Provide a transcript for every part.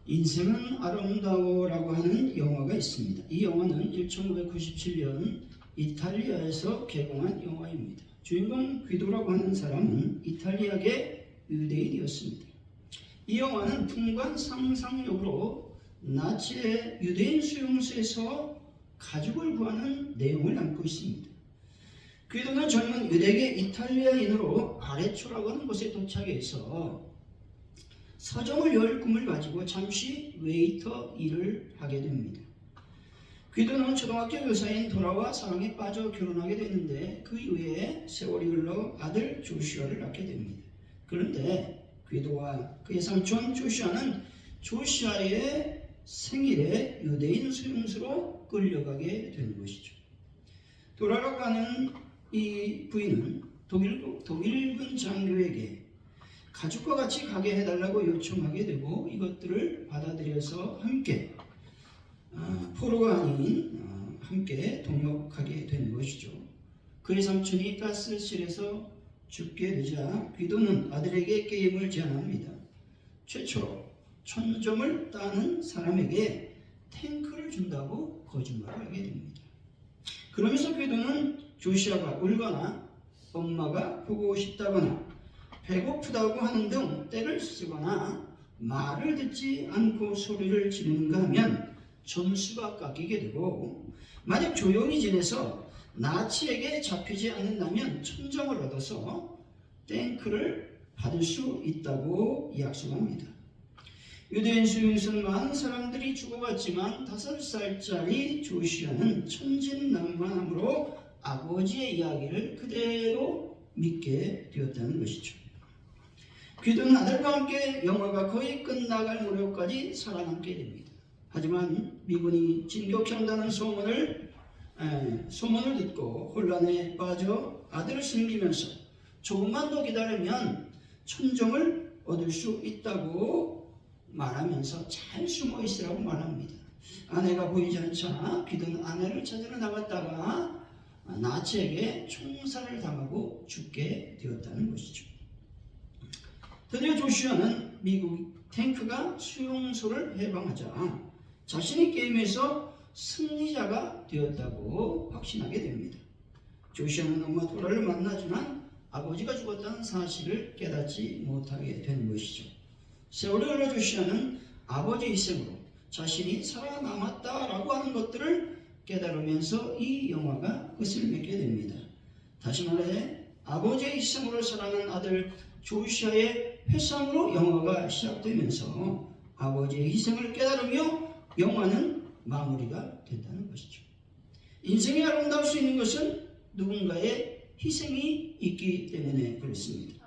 인생은 아름다워라고 하는 영화가 있습니다. 이 영화는 1997년 이탈리아에서 개봉한 영화입니다. 주인공 귀도라고 하는 사람은 이탈리아계 유대인이었습니다. 이 영화는 풍부한 상상력으로 나치의 유대인 수용소에서 가족을 구하는 내용을 담고 있습니다. 귀도는 젊은 유대계 이탈리아인으로 아레초라고 하는 곳에 도착해서 서점을 열 꿈을 가지고 잠시 웨이터 일을 하게 됩니다. 귀도는 초등학교 교사인 도라와 사랑에 빠져 결혼하게 되는데 그 이후에 세월이 흘러 아들 조슈아를 낳게 됩니다. 그런데 귀도와 그의 삼촌 조슈아는 조슈아의 생일에 유대인 수용소로 끌려가게 되는 것이죠. 도라라고 하는 이 부인은 독일군 장교에게 가족과 같이 가게 해달라고 요청하게 되고 이것들을 받아들여서 함께 포로가 아닌 함께 동역하게 되는 것이죠. 그의 삼촌이 가스실에서 죽게 되자 귀도는 아들에게 게임을 제안합니다. 최초로 1000점을 따는 사람에게 탱크를 준다고 거짓말을 하게 됩니다. 그러면서 귀도는 조슈아가 울거나 엄마가 보고 싶다거나 배고프다고 하는 등 떼를 쓰거나 말을 듣지 않고 소리를 지르는가 하면 점수가 깎이게 되고 만약 조용히 지내서 나치에게 잡히지 않는다면 1000점을 얻어서 탱크를 받을 수 있다고 약속합니다. 유대인 수용소는 많은 사람들이 죽어갔지만 5살짜리 조슈아는 천진난만함으로 아버지의 이야기를 그대로 믿게 되었다는 것이죠. 귀도는 아들과 함께 영화가 거의 끝나갈 무렵까지 살아남게 됩니다. 하지만 미군이 진격한다는 소문을 듣고 혼란에 빠져 아들을 숨기면서 조금만 더 기다리면 1000점을 얻을 수 있다고 말하면서 잘 숨어 있으라고 말합니다. 아내가 보이지 않자 귀도는 아내를 찾으러 나갔다가 나치에게 총살을 당하고 죽게 되었다는 것이죠. 드디어 조슈아는 미국 탱크가 수용소를 해방하자 자신이 게임에서 승리자가 되었다고 확신하게 됩니다. 조슈아는 엄마 도라를 만나지만 아버지가 죽었다는 사실을 깨닫지 못하게 되는 것이죠. 세월이 흘러 조슈아는 아버지의 희생으로 자신이 살아남았다라고 하는 것들을 깨달으면서 이 영화가 끝을 맺게 됩니다. 다시 말해 아버지의 희생으로 살아난 아들 조슈아의 회상으로 영화가 시작되면서 아버지의 희생을 깨달으며 영화는 마무리가 된다는 것이죠. 인생이 아름다울 수 있는 것은 누군가의 희생이 있기 때문에 그렇습니다.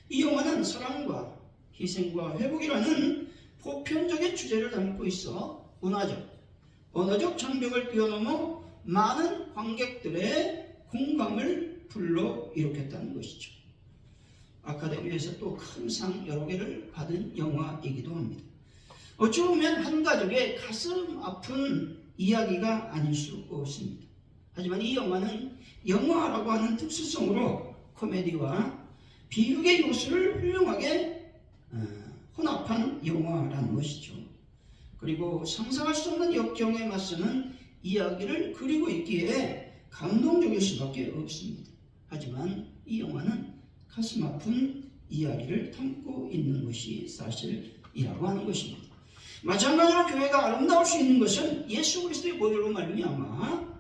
이 영화는 사랑과 희생과 회복이라는 보편적인 주제를 담고 있어 문화적, 언어적 장벽을 뛰어넘어 많은 관객들의 공감을 불러일으켰다는 것이죠. 아카데미에서 또 큰 상 여러 개를 받은 영화이기도 합니다. 어찌 보면 한 가족의 가슴 아픈 이야기가 아닐 수 없습니다. 하지만 이 영화는 영화라고 하는 특수성으로 코미디와 비극의 요소를 훌륭하게 혼합한 영화라는 것이죠. 그리고 상상할 수 없는 역경에 맞서는 이야기를 그리고 있기에 감동적일 수밖에 없습니다. 하지만 이 영화는 가슴 아픈 이야기를 담고 있는 것이 사실이라고 하는 것입니다. 마찬가지로 교회가 아름다울 수 있는 것은 예수 그리스도의 보혈로 말미암아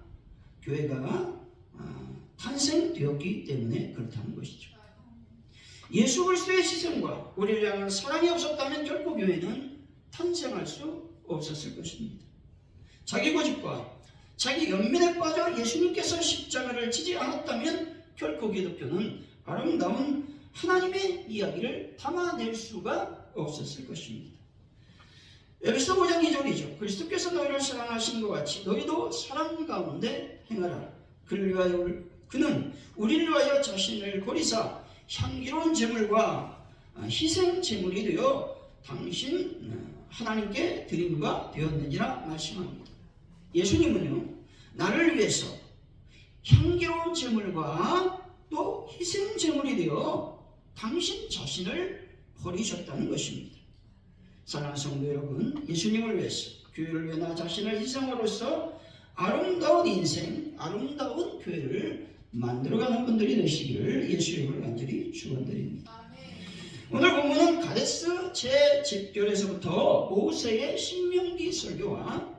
교회가 탄생되었기 때문에 그렇다는 것이죠. 예수 그리스도의 희생과 우리를 향한 사랑이 없었다면 결코 교회는 탄생할 수 없었을 것입니다. 자기 고집과 자기 연민에 빠져 예수님께서 십자가를 지지 않았다면 결코 기독교는 아름다운 하나님의 이야기를 담아낼 수가 없었을 것입니다. 에베소 5장 2절이죠. 그리스도께서 너희를 사랑하신 것 같이 너희도 사랑 가운데 행하라. 그는 우리를 위하여 자신을 고리사 향기로운 제물과 희생 제물이 되어 당신 하나님께 드림바 되었느니라 말씀합니다. 예수님은요, 나를 위해서 향기로운 제물과 또 희생 제물이 되어 당신 자신을 버리셨다는 것입니다. 사랑하는 성도 여러분, 예수님을 위해서, 교회를 위해 나 자신을 희생으로써 아름다운 인생, 아름다운 교회를 만들어가는 분들이 되시기를 예수 이름으로 간절히 축원드립니다. 오늘 본문은 가데스 제10결에서부터 모세의 신명기 설교와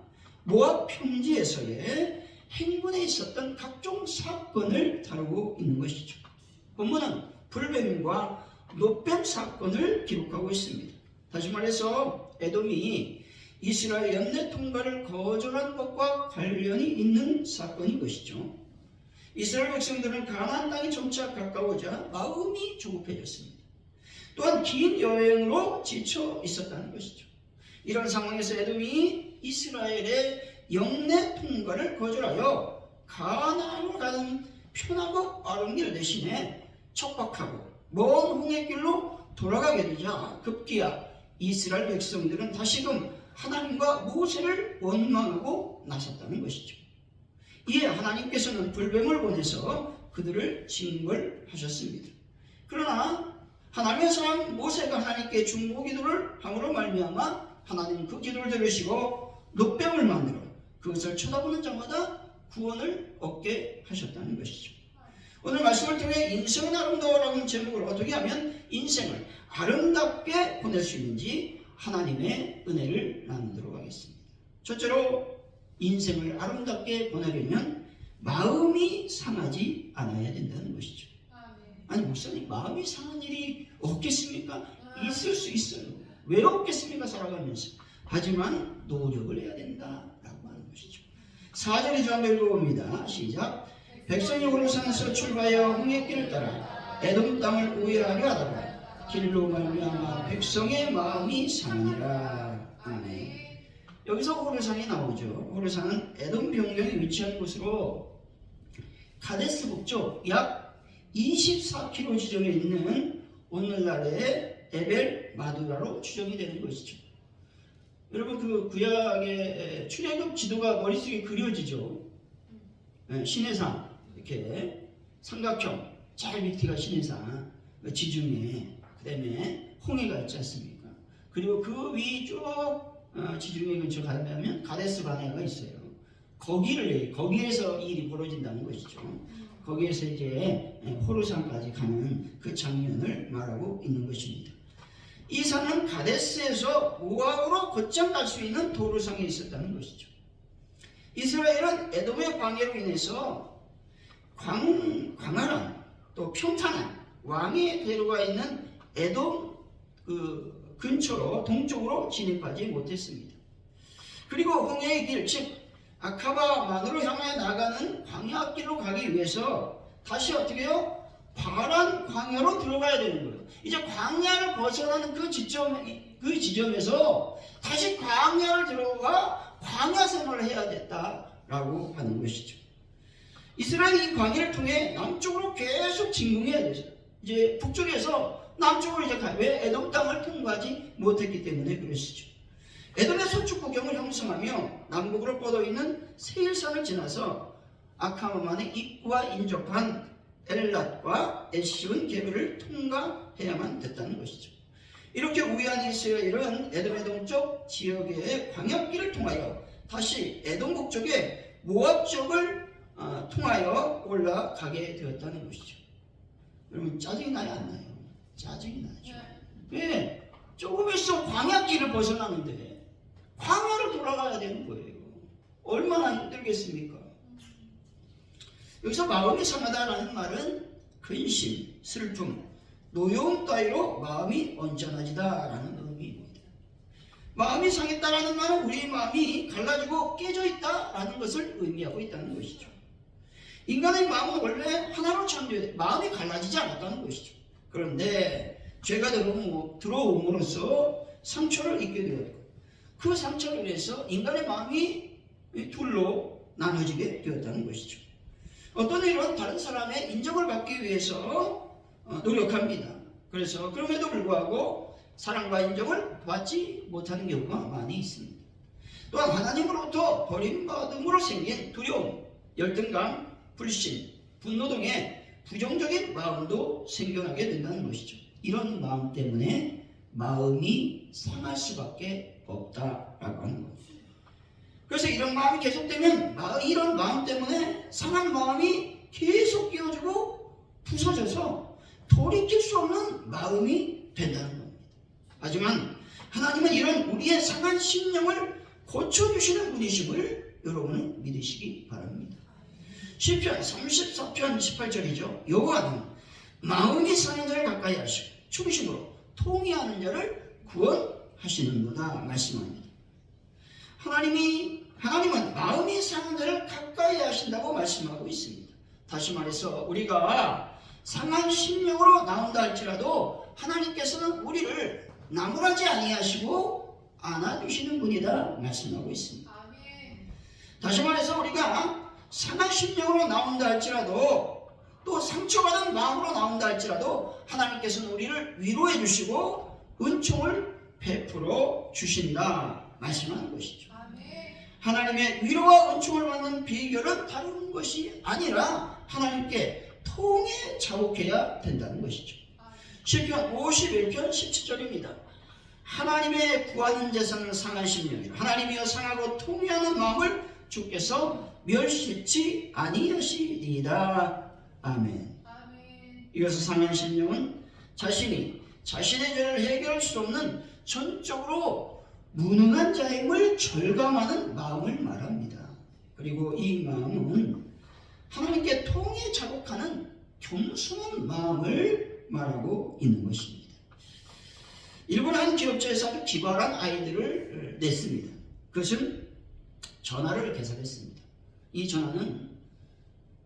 모압 평지에서의 행군에 있었던 각종 사건을 다루고 있는 것이죠. 본문은 불뱀과 노뱀 사건을 기록하고 있습니다. 다시 말해서 에돔이 이스라엘 연내 통과를 거절한 것과 관련이 있는 사건인 것이죠. 이스라엘 백성들은 가나안 땅이 점차 가까워져 마음이 조급해졌습니다. 또한 긴 여행으로 지쳐 있었다는 것이죠. 이런 상황에서 에돔이 이스라엘의 영내 통과를 거절하여 가나안으로 가는 편하고 빠른 길 대신에 척박하고 먼 홍해길로 돌아가게 되자 급기야 이스라엘 백성들은 다시금 하나님과 모세를 원망하고 나섰다는 것이죠. 이에 하나님께서는 불뱀을 보내서 그들을 징벌하셨습니다. 그러나 하나님의 사람 모세가 하나님께 중보기도를 함으로 말미암아 하나님은 그 기도를 들으시고 노뱀을 만들어 그것을 쳐다보는 자마다 구원을 얻게 하셨다는 것이죠. 오늘 말씀을 통해 인생은 아름다워라는 제목으로 어떻게 하면 인생을 아름답게 보낼 수 있는지 하나님의 은혜를 나누도록 하겠습니다. 첫째로 인생을 아름답게 보내려면 마음이 상하지 않아야 된다는 것이죠. 아니 목사님, 마음이 상한 일이 없겠습니까? 있을 수 있어요. 왜 없겠습니까? 살아가면서. 하지만 노력을 해야 된다라고 하는 것이죠. 4절의 주 한번 읽어봅니다. 시작. 백성이 호르산에서 출발하여 홍해길을 따라 에돔 땅을 우회하려 하다가 길로 말미암아 백성의 마음이 상하니라. 아멘. 여기서 호르산이 나오죠. 호르산은 에돔 변경에 위치한 곳으로 가데스 북쪽 약 24km 지점에 있는 오늘날의 에벨 마두라로 추정이 되는 것이죠. 여러분 그 구약의 출애굽 지도가 머릿속에 그려지죠. 시내산 이렇게 삼각형 제일 밑에가 시내산 지중해, 그 다음에 홍해가 있지 않습니까? 그리고 그 위 쭉 지중해 근처 가면 가데스 바네아가 있어요. 거기에서 이 일이 벌어진다는 것이죠. 거기에서 이제 호르산까지 가는 그 장면을 말하고 있는 것입니다. 이 산은 가데스에서 모압으로 곧장 갈 수 있는 도로상에 있었다는 것이죠. 이스라엘은 에돔의 방해로 인해서 광활한 또 평탄한 왕의 대로가 있는 에돔 그 근처로 동쪽으로 진입하지 못했습니다. 그리고 홍해의 길, 즉 아카바만으로 향해 나가는 광야길로 가기 위해서 다시 어떻게 해요? 파란 광야로 들어가야 되는 거예요. 이제 광야를 벗어나는 그 지점에서 다시 광야를 들어가 광야 생활을 해야 됐다라고 하는 것이죠. 이스라엘이 이 광야를 통해 남쪽으로 계속 진공해야 돼서 이제 북쪽에서 남쪽으로 이제 왜 에돔 땅을 통과하지 못했기 때문에 그러시죠. 에돔의 서쪽 국경을 형성하며 남북으로 뻗어 있는 세일산을 지나서 아카바만의 입구와 인접한 엘랏과 에시온 계를 통과해야만 됐다는 것이죠. 이렇게 우회한 이스라엘은 에돔의 동쪽 지역의 광야길을 통하여 다시 에돔 북쪽의 모압 지역을 통하여 올라가게 되었다는 것이죠. 여러분 짜증이 나요, 안 나요? 짜증이 나죠. 왜? 조금 있어 광야길을 벗어나는데 광야로 돌아가야 되는 거예요. 얼마나 힘들겠습니까? 여기서 마음이 상하다라는 말은 근심, 슬픔, 노여움 따위로 마음이 언짢아지다라는 의미입니다. 마음이 상했다라는 말은 우리의 마음이 갈라지고 깨져 있다라는 것을 의미하고 있다는 것이죠. 인간의 마음은 원래 하나로 창조돼 마음이 갈라지지 않았다는 것이죠. 그런데 죄가 들어옴으로써 상처를 입게 되었고 그 상처를 위해서 인간의 마음이 둘로 나눠지게 되었다는 것이죠. 어떤 일은 다른 사람의 인정을 받기 위해서 노력합니다. 그래서 그럼에도 불구하고 사랑과 인정을 받지 못하는 경우가 많이 있습니다. 또한 하나님으로부터 버림받음으로 생긴 두려움, 열등감, 불신, 분노 등의 부정적인 마음도 생겨나게 된다는 것이죠. 이런 마음 때문에 마음이 상할 수밖에 없다라고 하는 겁니다. 그래서 이런 마음이 계속되면 이런 마음 때문에 상한 마음이 계속 끼어지고 부서져서 돌이킬 수 없는 마음이 된다는 겁니다. 하지만 하나님은 이런 우리의 상한 심령을 고쳐주시는 분이심을 여러분은 믿으시기 바랍니다. 시편 34편 18절이죠. 여호와는 마음이 상한 자를 가까이 하시고 충심으로 통회하는 자를 구원하시는구나 말씀합니다. 하나님은 마음이 상한 자를 가까이 하신다고 말씀하고 있습니다. 다시 말해서 우리가 상한 심령으로 나온다 할지라도 하나님께서는 우리를 나무라지 아니하시고 안아주시는 분이다 말씀하고 있습니다. 다시 말해서 우리가 상한 심령으로 나온다 할지라도 또 상처받은 마음으로 나온다 할지라도 하나님께서는 우리를 위로해 주시고 은총을 베풀어 주신다 말씀하는 것이죠. 하나님의 위로와 은총을 받는 비결은 다른 것이 아니라 하나님께 통해 자복해야 된다는 것이죠. 시편 51편 17절입니다. 하나님의 구하는 자는 상한 심령이라 하나님이여 상하고 통회하는 마음을 주께서 멸시치 아니하시리이다. 아멘. 이것을 상한 심령은 자신의 죄를 해결할 수 없는 전적으로 무능한 자임을 절감하는 마음을 말합니다. 그리고 이 마음은 하나님께 통해 자복하는 겸손한 마음을 말하고 있는 것입니다. 일본 한 기업체에서 아주 기발한 아이디어를 냈습니다. 그것은 전화를 개설했습니다. 이 전화는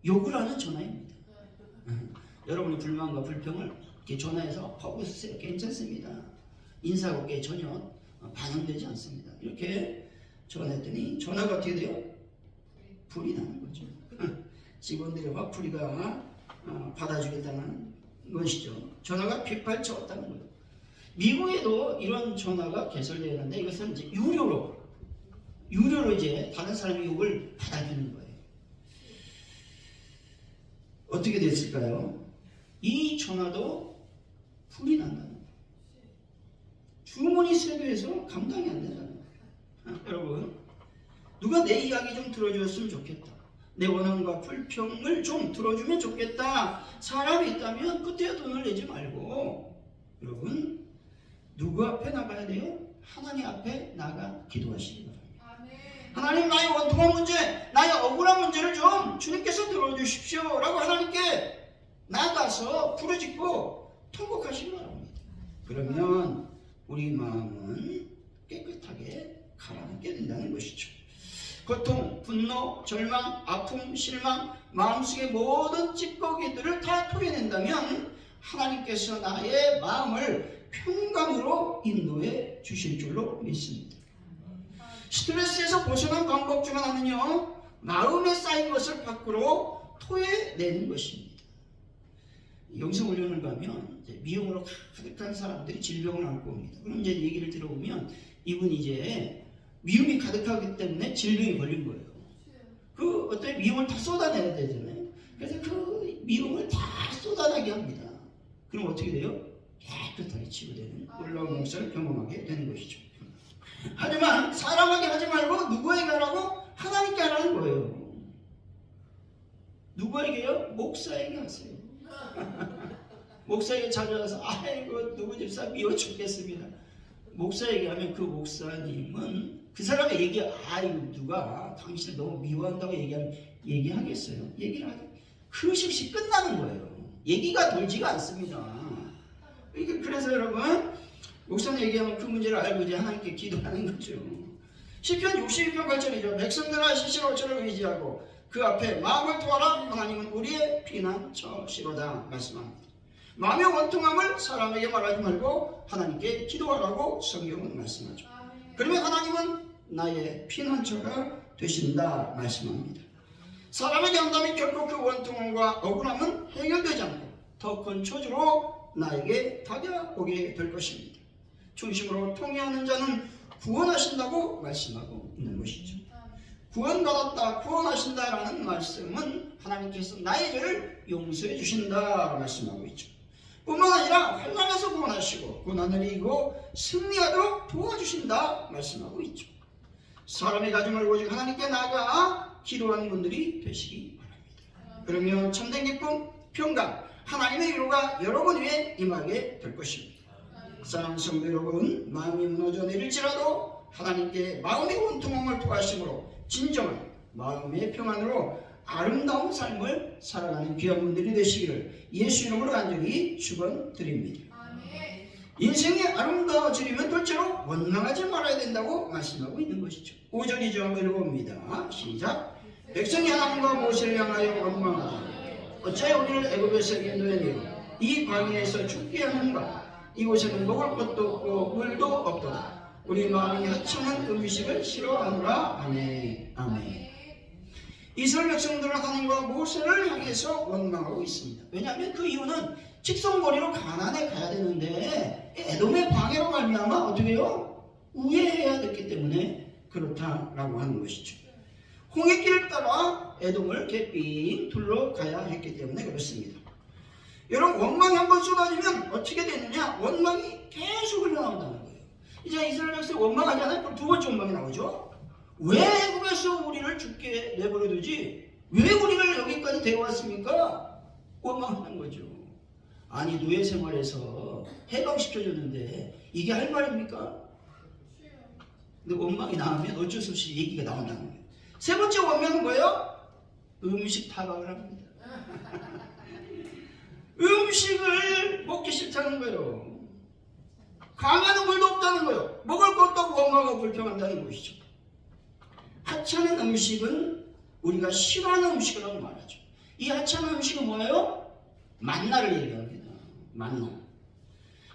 욕을 하는 전화입니다. 여러분의 불만과 불평을 이렇게 전화해서 퍼부으세요. 괜찮습니다. 인사고에 전혀 반영되지 않습니다. 이렇게 전화했더니 전화가 어떻게 돼요? 불이 나는 거죠. 직원들이 화풀이가 받아주겠다는 것이죠. 전화가 빗발쳤다는 거예요. 미국에도 이런 전화가 개설되었는데 이것은 이제 유료로 이제 다른 사람의 욕을 받아주는 거예요. 어떻게 됐을까요? 이 전화도 불이 난다는 거예요. 주머니 세배해서 감당이 안 된다는 거예요. 여러분, 누가 내 이야기 좀 들어줬으면 좋겠다. 내 원한과 불평을 좀 들어주면 좋겠다. 사람이 있다면 그때 돈을 내지 말고 여러분 누구 앞에 나가야 돼요? 하나님 앞에 나가 기도하시기 바랍니다. 하나님, 나의 원통한 문제, 나의 억울한 문제를 좀 주님께서 들어주십시오 라고 하나님께 나가서 부르짖고 통곡하시기 바랍니다. 그러면 우리 마음은 깨끗하게 가라앉게 된다는 것이죠. 고통, 분노, 절망, 아픔, 실망, 마음속의 모든 찌꺼기들을 다 토해낸다면 하나님께서 나의 마음을 평강으로 인도해 주실 줄로 믿습니다. 스트레스에서 벗어난 방법 중 하나는요, 마음에 쌓인 것을 밖으로 토해내는 것입니다. 영성훈련을 가면 이제 미움으로 가득한 사람들이 질병을 앓고 옵니다. 그럼 이제 얘기를 들어보면 이분이 이제 미움이 가득하기 때문에 질병이 걸린 거예요. 그 어떤 미움을 다 쏟아내야 되잖아요. 그래서 그 미움을 다 쏟아나게 합니다. 그럼 어떻게 돼요? 깨끗하게 치유되는 놀라운 역사를 경험하게 되는 것이죠. 하지만 사람에게 하지 말고 누구에게 하라고? 하나님께 하라는 거예요. 누구에게요? 목사에게 하세요. 목사에게 찾아와서 아이고 누구 집사 미워 죽겠습니다. 목사에게 하면 그 목사님은 그 사람의 얘기, 아이고 누가 당신을 너무 미워한다고 얘기하겠어요? 얘기를 하죠. 그 식시 끝나는 거예요. 얘기가 돌지가 않습니다. 그래서 여러분, 목사님 얘기하면 그 문제를 알고 이제 하나님께 기도하는 거죠. 시편 62편 8절이죠. 백성들아 시시로 저를 의지하고 그 앞에 마음을 토하라. 하나님은 우리의 피난처시로다 말씀합니다. 마음의 원통함을 사람에게 말하지 말고 하나님께 기도하라고 성경은 말씀하죠. 그러면 하나님은 나의 피난처가 되신다 말씀합니다. 사람에게 한다면 결코 그 원통함과 억울함은 해결되지 않고 더 큰 저주로 나에게 다가오게 될 것입니다. 중심으로 통회하는 자는 구원하신다고 말씀하고 있는 것이죠. 구원받았다, 구원하신다라는 말씀은 하나님께서 나의 죄를 용서해 주신다 말씀하고 있죠. 뿐만 아니라 환난에서 구원하시고 고난을 이기고 승리하도록 도와주신다 말씀하고 있죠. 사람의 가짐을 오직 하나님께 나아가 기도하는 분들이 되시기 바랍니다. 그러면 참된 기쁨, 평강, 하나님의 위로가 여러분 위에 임하게 될 것입니다. 사랑하는 성도 여러분, 마음이 무너져 내릴지라도 하나님께 마음의 원통함을 토하심으로 진정한 마음의 평안으로 아름다운 삶을 살아가는 귀한 분들이 되시기를 예수 이름으로 간절히 축원드립니다. 인생이 아름다워지려면 둘째로 원망하지 말아야 된다고 말씀하고 있는 것이죠. 5절이죠. 한번 읽어봅니다. 시작. 백성이 하나님과 모세를 향하여 원망하되 어찌 우리를 애굽에서 인도해내어 이 광야에서 죽게 하는가. 이곳에는 먹을 것도 없고 물도 없도다. 우리 마음이 하찮은 음식을 싫어하노라. 아멘. 아멘. 이스라엘 백성들은 하나님과 모세를 향해서 원망하고 있습니다. 왜냐하면 그 이유는 직선거리로 가나안에 가야 되는데 에돔의 방해로 말미암아 어떻게 해요? 우회해야 됐기 때문에 그렇다라고 하는 것이죠. 홍해길을 따라 에돔을 빙 둘러가야 했기 때문에 그렇습니다. 여러분, 원망이 한번 쏟아지면 어떻게 되느냐? 원망이 계속 흘러나온다는 거예요. 이제 이스라엘 백성이 원망하잖아요. 그럼 두 번째 원망이 나오죠. 왜 애굽에서 우리를 죽게 내버려두지? 왜 우리를 여기까지 데려왔습니까? 원망하는 거죠. 아니, 노예 생활에서 해방시켜줬는데 이게 할 말입니까? 근데 원망이 나오면 어쩔 수 없이 얘기가 나온다는 거예요. 세 번째 원망은 뭐예요? 음식 타박을 합니다. 음식을 먹기 싫다는 거예요. 강하는 물도 없다는 거예요. 먹을 것도 없고 원망하고 불평한다는 것이죠. 하찮은 음식은 우리가 싫어하는 음식이라고 말하죠. 이 하찮은 음식은 뭐예요? 만나를 얘기합니다. 만나.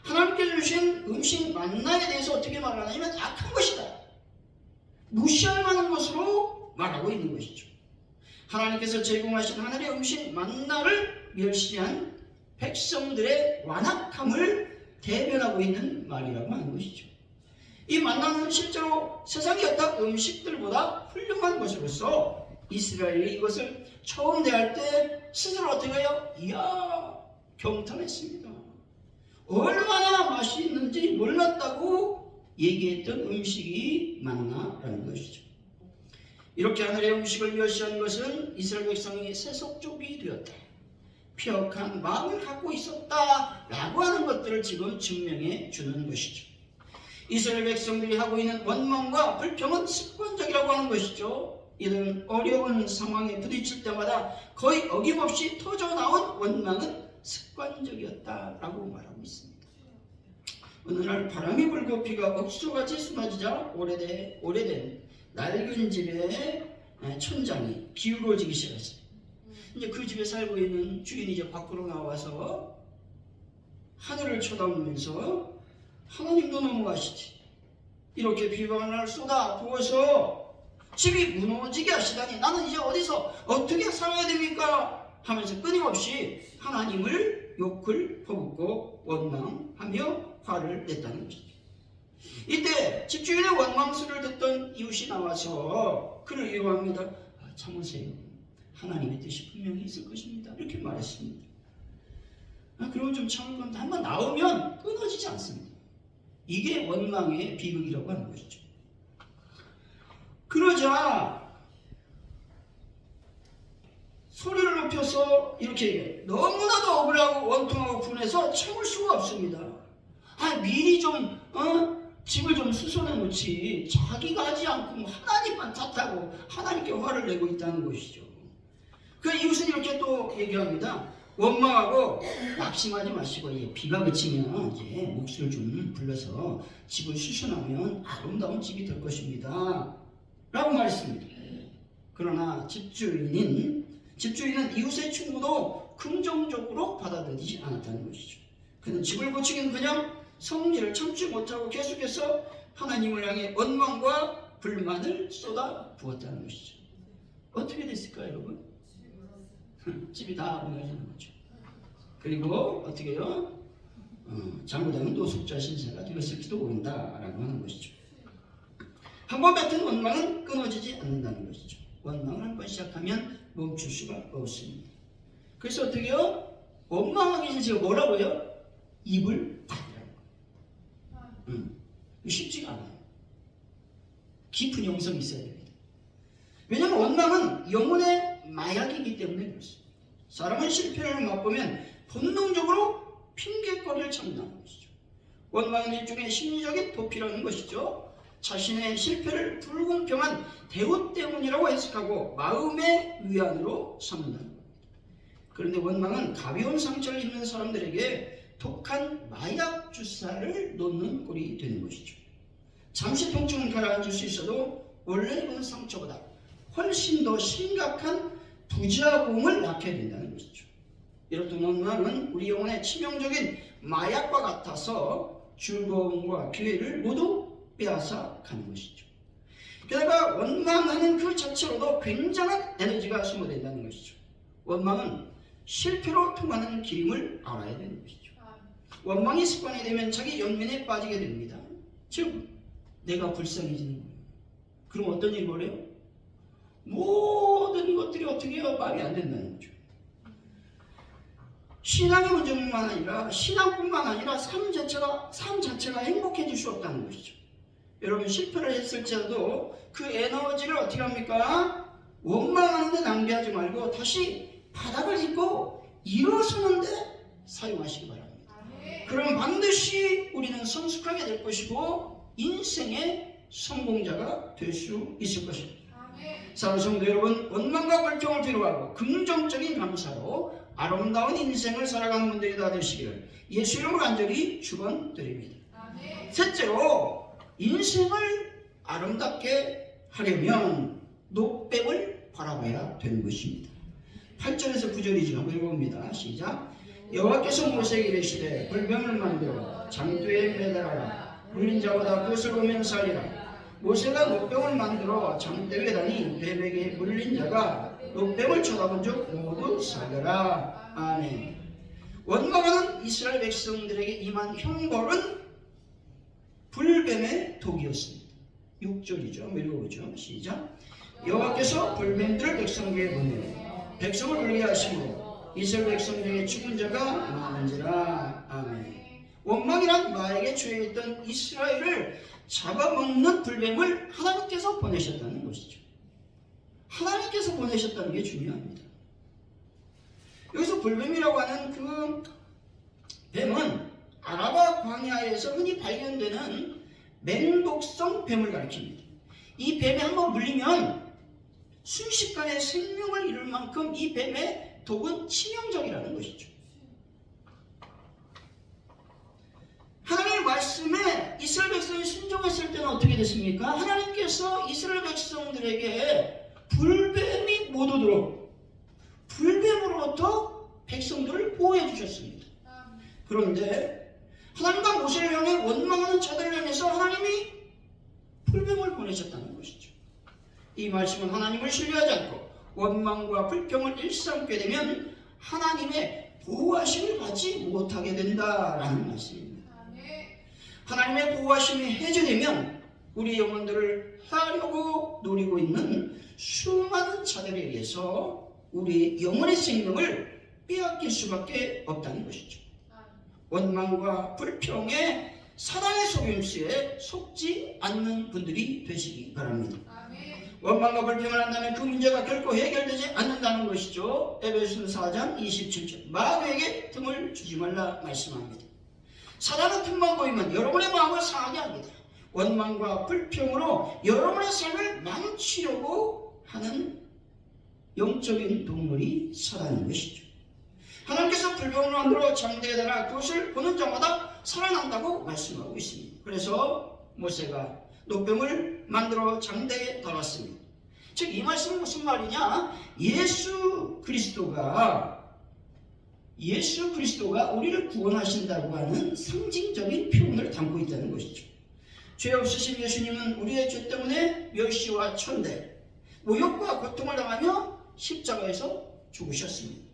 하나님께서 주신 음식 만나에 대해서 어떻게 말하냐면 악한 것이다. 무시할 만한 것으로 말하고 있는 것이죠. 하나님께서 제공하신 하늘의 음식 만나를 멸시한 백성들의 완악함을 대변하고 있는 말이라고 하는 것이죠. 이 만나는 실제로 세상의 어떤 음식들보다 훌륭한 것으로서 이스라엘이 이것을 처음 대할 때 스스로 어떻게 해요? 이야, 경탄했습니다. 얼마나 맛이 있는지 몰랐다고 얘기했던 음식이 만나라는 것이죠. 이렇게 하늘의 음식을 멸시한 것은 이스라엘 백성이 세속족이 되었다, 폐역한 마음을 갖고 있었다라고 하는 것들을 지금 증명해 주는 것이죠. 이스라엘 백성들이 하고 있는 원망과 불평은 습관적이라고 하는 것이죠. 이런 어려운 상황에 부딪힐 때마다 거의 어김없이 터져나온 원망은 습관적이었다라고 말하고 있습니다. 어느 날 바람이 불고 비가 억수같이 쏟아지자 오래된 낡은 집의 천장이 기울어지기 시작했어요. 이제 그 집에 살고 있는 주인이 이제 밖으로 나와서 하늘을 쳐다보면서 하나님도 넘어가시지, 이렇게 비방을 쏟아 부어서 집이 무너지게 하시다니 나는 이제 어디서 어떻게 살아야 됩니까? 하면서 끊임없이 하나님을 욕을 퍼붓고 원망하며 화를 냈다는 것이죠. 이때 집주인의 원망수를 듣던 이웃이 나와서 그를 위로합니다. 참으세요. 하나님의 뜻이 분명히 있을 것입니다. 이렇게 말했습니다. 그러면 좀 참을 건데 한번 나오면 끊어지지 않습니다. 이게 원망의 비극이라고 하는 것이죠. 그러자 소리를 높여서 이렇게 얘기해요. 너무나도 억울하고 원통하고 분해서 참을 수가 없습니다. 미리 좀 집을 좀 수선해 놓지, 자기가 하지 않고 하나님만 탓하고 하나님께 화를 내고 있다는 것이죠. 그 이웃은 이렇게 또 얘기합니다. 원망하고 낙심하지 마시고 비가 그치면 이제 몫을 좀 불러서 집을 수선하면 아름다운 집이 될 것입니다 라고 말했습니다. 그러나 집주인은 이웃의 충고도 긍정적으로 받아들이지 않았다는 것이죠. 그는 집을 고치기는 그냥 성질을 참지 못하고 계속해서 하나님을 향해 원망과 불만을 쏟아 부었다는 것이죠. 어떻게 됐을까요, 여러분? 집이 다 무너지는 거죠. 그리고 어떻게 해요? 잘못하면 노숙자 신세가 되었을지도 모른다라고 하는 것이죠. 한번 뱉은 원망은 끊어지지 않는다는 것이죠. 원망을 한번 시작하면 멈출 수가 없습니다. 그래서 어떻게 해요? 원망하기 전에 제가 뭐라고 해요? 입을 닫으라는 거예요. 쉽지가 않아요. 깊은 영성이 있어야 됩니다. 왜냐하면 원망은 영혼의 마약이기 때문에 그렇습니다. 사람은 실패를 맛보면 본능적으로 핑계거리를 찾는다는 것이죠. 원망은 일종의 심리적인 도피라는 것이죠. 자신의 실패를 불공평한 대우 때문이라고 해석하고 마음의 위안으로 삼는다는 겁니다. 그런데 원망은 가벼운 상처를 입는 사람들에게 독한 마약 주사를 놓는 꼴이 되는 것이죠. 잠시 통증은 가라앉을 수 있어도 원래 입은 상처보다 훨씬 더 심각한 부작용을 낳게 된다는 것이죠. 이렇듯 원망은 우리 영혼의 치명적인 마약과 같아서 즐거움과 기회를 모두 빼앗아 가는 것이죠. 게다가 원망하는 그 자체로도 굉장한 에너지가 소모된다는 것이죠. 원망은 실패로 통하는 길임을 알아야 되는 것이죠. 원망이 습관이 되면 자기 연민에 빠지게 됩니다. 즉 내가 불쌍해지는 거예요. 그럼 어떤 일이 벌어요? 모든 것들이 어떻게 해요? 말이 안 된다는 거죠. 신앙의 문제뿐만 아니라 신앙뿐만 아니라 삶 자체가 행복해질 수 없다는 것이죠. 여러분 실패를 했을지라도 그 에너지를 어떻게 합니까? 원망하는데 낭비하지 말고 다시 바닥을 짚고 일어서는데 사용하시기 바랍니다. 그럼 반드시 우리는 성숙하게 될 것이고 인생의 성공자가 될 수 있을 것입니다. 사랑하는 성도 여러분, 원망과 불평을 뒤로하고 긍정적인 감사로 아름다운 인생을 살아가는 분들이 다 되시기를 예수 이름으로 간절히 축원드립니다. 셋째로 인생을 아름답게 하려면 노뱀을 바라봐야 되는 것입니다. 8절에서 9절이죠. 한번 읽어봅니다. 시작. 여호와께서 모세에게 이르시되 불뱀을 만들어 장대에 매달아라. 물린 자보다 그것을 보면 살리라. 모세가 노뱀을 만들어 장대 위에 다니 뱀에게 물린 자가 노뱀을 쳐다본 적 모두 살려라. 아멘. 원망하는 이스라엘 백성들에게 임한 형벌은 불뱀의 독이었습니다. 6절이죠. 한번 읽어보죠. 시작. 여호와께서 불뱀들을 백성에게 보내어 백성을 울게 하심으로 이스라엘 백성들에게 죽은 자가 많은지라. 아멘. 원망이란 마에게 죄했던 이스라엘을 잡아먹는 불뱀을 하나님께서 보내셨다는 것이죠. 하나님께서 보내셨다는 게 중요합니다. 여기서 불뱀이라고 하는 그 뱀은 아라바 광야에서 흔히 발견되는 맹독성 뱀을 가리킵니다. 이 뱀에 한번 물리면 순식간에 생명을 잃을 만큼 이 뱀의 독은 치명적이라는 것이죠. 하나님의 말씀에 이스라엘 백성이 순종했을 때는 어떻게 됐습니까? 하나님께서 이스라엘 백성들에게 불뱀이 못 오도록 불뱀으로부터 백성들을 보호해 주셨습니다. 그런데 하나님과 모세를 향해 원망하는 자들을 향해서 하나님이 불뱀을 보내셨다는 것이죠. 이 말씀은 하나님을 신뢰하지 않고 원망과 불평을 일삼게 되면 하나님의 보호하심을 받지 못하게 된다라는 말씀입니다. 하나님의 보호하심이 해제되면 우리 영혼들을 하려고 노리고 있는 수많은 자들에 의해서 우리 영혼의 생명을 빼앗길 수밖에 없다는 것이죠. 원망과 불평에 사단의 속임수에 속지 않는 분들이 되시기 바랍니다. 원망과 불평을 한다면 그 문제가 결코 해결되지 않는다는 것이죠. 에베소서 4장 27절 마귀에게 틈을 주지 말라 말씀합니다. 사단은 틈만 보이면 여러분의 마음을 상하게 합니다. 원망과 불평으로 여러분의 삶을 망치려고 하는 영적인 동물이 사단인 것이죠. 하나님께서 불뱀을 만들어 장대에 달아 그것을 보는 자마다 살아난다고 말씀하고 있습니다. 그래서 모세가 노뱀을 만들어 장대에 달았습니다. 즉 이 말씀은 무슨 말이냐? 예수 그리스도가 우리를 구원하신다고 하는 상징적인 표현을 담고 있다는 것이죠. 죄 없으신 예수님은 우리의 죄 때문에 멸시와 천대, 모욕과 고통을 당하며 십자가에서 죽으셨습니다.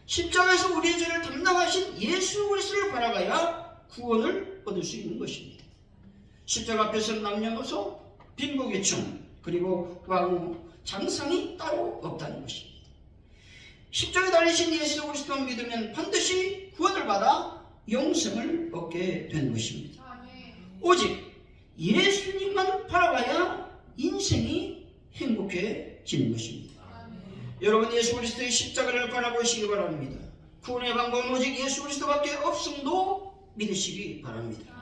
십자가에서 우리의 죄를 담당하신 예수 그리스도를 바라봐야 구원을 얻을 수 있는 것입니다. 십자가 앞에서는 남녀노소, 빈부귀천, 그리고 왕후, 장상이 따로 없다는 것입니다. 십자가에 달리신 예수 그리스도만 믿으면 반드시 구원을 받아 영생을 얻게 되는 것입니다. 오직 예수님만 바라봐야 인생이 행복해지는 것입니다. 여러분, 예수 그리스도의 십자가를 바라보시기 바랍니다. 구원의 방법은 오직 예수 그리스도밖에 없음도 믿으시기 바랍니다.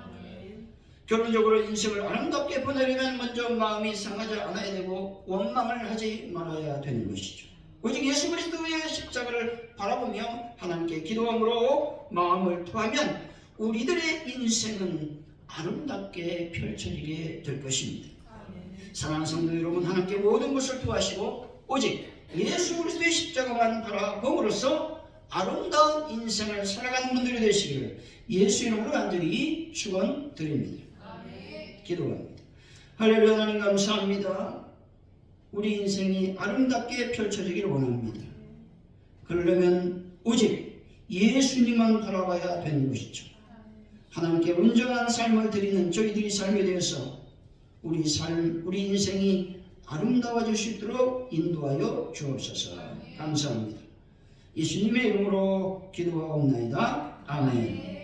결론적으로 인생을 아름답게 보내려면 먼저 마음이 상하지 않아야 되고 원망을 하지 말아야 되는 것이죠. 오직 예수 그리스도의 십자가를 바라보며 하나님께 기도함으로 마음을 토하면 우리들의 인생은 아름답게 펼쳐지게 될 것입니다. 사랑하는 성도 여러분, 하나님께 모든 것을 토하시고 오직 예수 그리스도의 십자가만 바라봄으로써 아름다운 인생을 살아가는 분들이 되시기를 예수 이름으로 간절히 축원드립니다. 기도합니다. 할렐루야. 하나님 감사합니다. 우리 인생이 아름답게 펼쳐지기를 원합니다. 그러려면 오직 예수님만 바라봐야 되는 것이죠. 하나님께 온전한 삶을 드리는 저희들이 삶에 대해서 우리 인생이 아름다워질 수 있도록 인도하여 주옵소서. 감사합니다. 예수님의 이름으로 기도하옵나이다. 아멘.